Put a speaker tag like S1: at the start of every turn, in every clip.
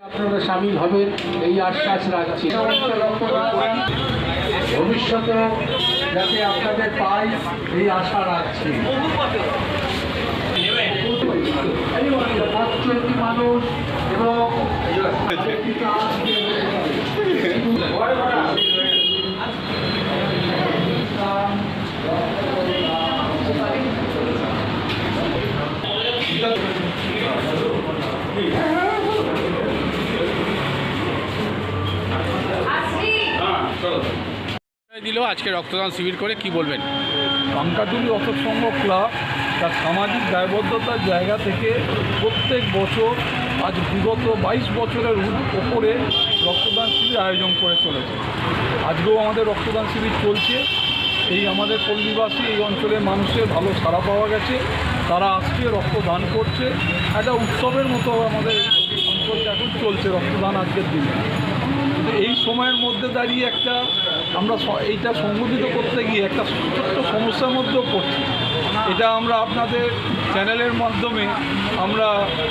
S1: আপনারা সামিল হবেন এই আশ্বাস রাখছি। ভবিষ্যতে যাতে আপনাদের পাই এই আশা রাখছি। মানুষ এবং
S2: দিল আজকে রক্তদান শিবির করে কি বলবেন?
S3: কাঙ্কাটুলি অশোক সংঘ ক্লাব তার সামাজিক দায়বদ্ধতার জায়গা থেকে প্রত্যেক বছর আজ বিগত 22 বছরের ওপরে রক্তদান শিবির আয়োজন করে চলেছে। আজকেও আমাদের রক্তদান শিবির চলছে। এই আমাদের পল্লীবাসী এই অঞ্চলের মানুষের ভালো সাড়া পাওয়া গেছে, তারা আজকে রক্তদান করছে। একটা উৎসবের মতো আমাদের অঞ্চলটা এখন চলছে রক্তদান আজকের দিনে। কিন্তু এই সময়ের মধ্যে দাঁড়িয়ে আমরা এইটা সংগঠিত করতে গিয়ে একটা ছোট্ট সমস্যার মধ্যেও পড়ছি। এটা আমরা আপনাদের চ্যানেলের মাধ্যমে আমরা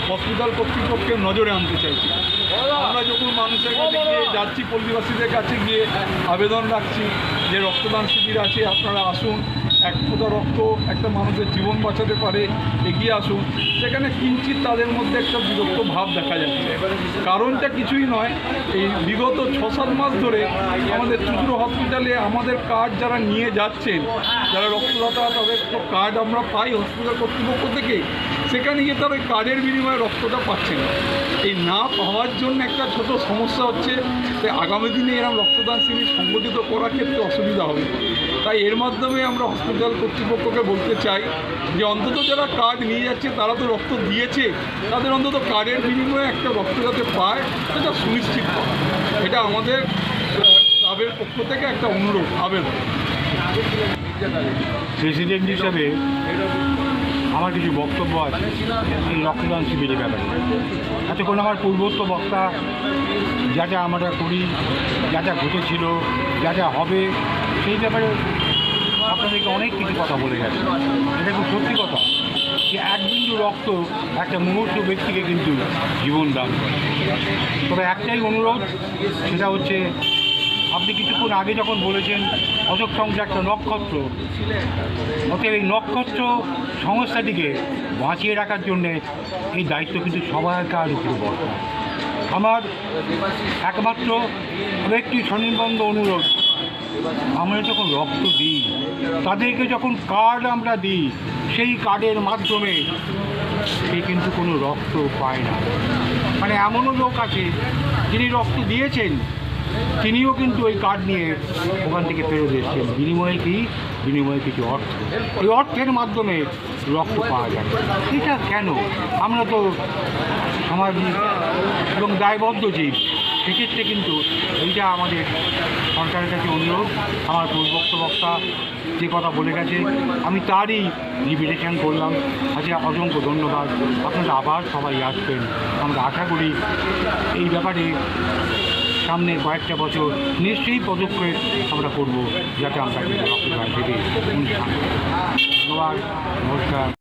S3: হসপিটাল কর্তৃপক্ষের নজরে আনতে চাইছি। আমরা যখন মানুষের কাছে গিয়ে যাচ্ছি, পল্লীবাসীদের কাছে গিয়ে আবেদন রাখছি যে রক্তদান শিবির আছে, আপনারা আসুন, এক ফোঁটা রক্ত একটা মানুষের জীবন বাঁচাতে পারে, এগিয়ে আসুন। সেখানে কিঞ্চিত তাদের মধ্যে একটা বিরক্ত ভাব দেখা যাচ্ছে। কারণটা কিছুই নয়, এই বিগত 6-7 মাস ধরে আমাদের চুচুড়ো হসপিটালে আমাদের কার্ড যারা নিয়ে যাচ্ছেন, যারা রক্তদাতা, তাদের তো কার্ড আমরা পাই হসপিটাল কর্তৃপক্ষ থেকে, সেখানে গিয়ে তারা ওই কার্ডের বিনিময়ে রক্তটা পাচ্ছে না। এই না পাওয়ার জন্য একটা ছোট সমস্যা হচ্ছে। তাই আগামী দিনে এরকম রক্তদান শিবির সংগঠিত করার ক্ষেত্রে অসুবিধা হবে। তাই এর মাধ্যমে আমরা হসপিটাল কর্তৃপক্ষকে বলতে চাই যে অন্তত যারা কার্ড নিয়ে যাচ্ছে তারা তো রক্ত দিয়েছে, তাদের অন্তত কার্ডের বিনিময়ে একটা রক্ত যাতে পায় সেটা সুনিশ্চিত করা। এটা আমাদের ক্লাবের পক্ষ থেকে একটা অনুরোধ, আবেদন।
S4: প্রেসিডেন্ট হিসাবে আমার কিছু বক্তব্য আছে এই রক্তদান শিবিরের ব্যাপারে। এতক্ষণ আমার পূর্বস্থ বক্তা যা যা আমরা করি, যা যা ঘটেছিল, যা যা হবে, সেই ব্যাপারে আপনাদেরকে অনেক কিছু কথা বলে গেছে। এটা খুব সত্যি কথা যে এক বিন্দু রক্ত একটা মুমূর্ষ ব্যক্তিকে কিন্তু জীবন দান করে। তবে একটাই অনুরোধ, সেটা হচ্ছে আপনি কিছুক্ষণ আগে যখন বলেছেন অশোক সংঘ একটা নক্ষত্র, অতএব এই নক্ষত্র সংস্থাটিকে বাঁচিয়ে রাখার জন্যে এই দায়িত্ব কিন্তু সবাইকার উপরে বর্তায়। আমার একমাত্র একটি স্বনির্বন্ধ অনুরোধ, আমরা যখন রক্ত দিই, তাদেরকে যখন কার্ড আমরা দিই, সেই কার্ডের মাধ্যমে সে কিন্তু কোনো রক্ত পায় না। মানে এমনও লোক আছে যিনি রক্ত দিয়েছেন, তিনিও কিন্তু ওই কার্ড নিয়ে ওখান থেকে ফেরত এসেছেন। বিনিময়ে কি? বিনিময়ে কিছু অর্থ। ওই অর্থের মাধ্যমে রক্ত পাওয়া যায়। এটা কেন? আমরা তো সামাজিক এবং দায়বদ্ধ জীব, সেক্ষেত্রে কিন্তু এইটা আমাদের সরকারের কাছে অনুরোধ। আমার পূর্ববক্ত বক্তা যে কথা বলে গেছে আমি তারই রিপিটেশন করলাম। আজকে অসংখ্য ধন্যবাদ। আপনারা আবার সবাই আসবেন। আমরা আশা করি এই ব্যাপারে সামনে কয়েকটা বছর নিশ্চয়ই পদক্ষেপ আমরা করব, যাতে আমরা রক্তদান থেকে অনুষ্ঠান। ধন্যবাদ, নমস্কার।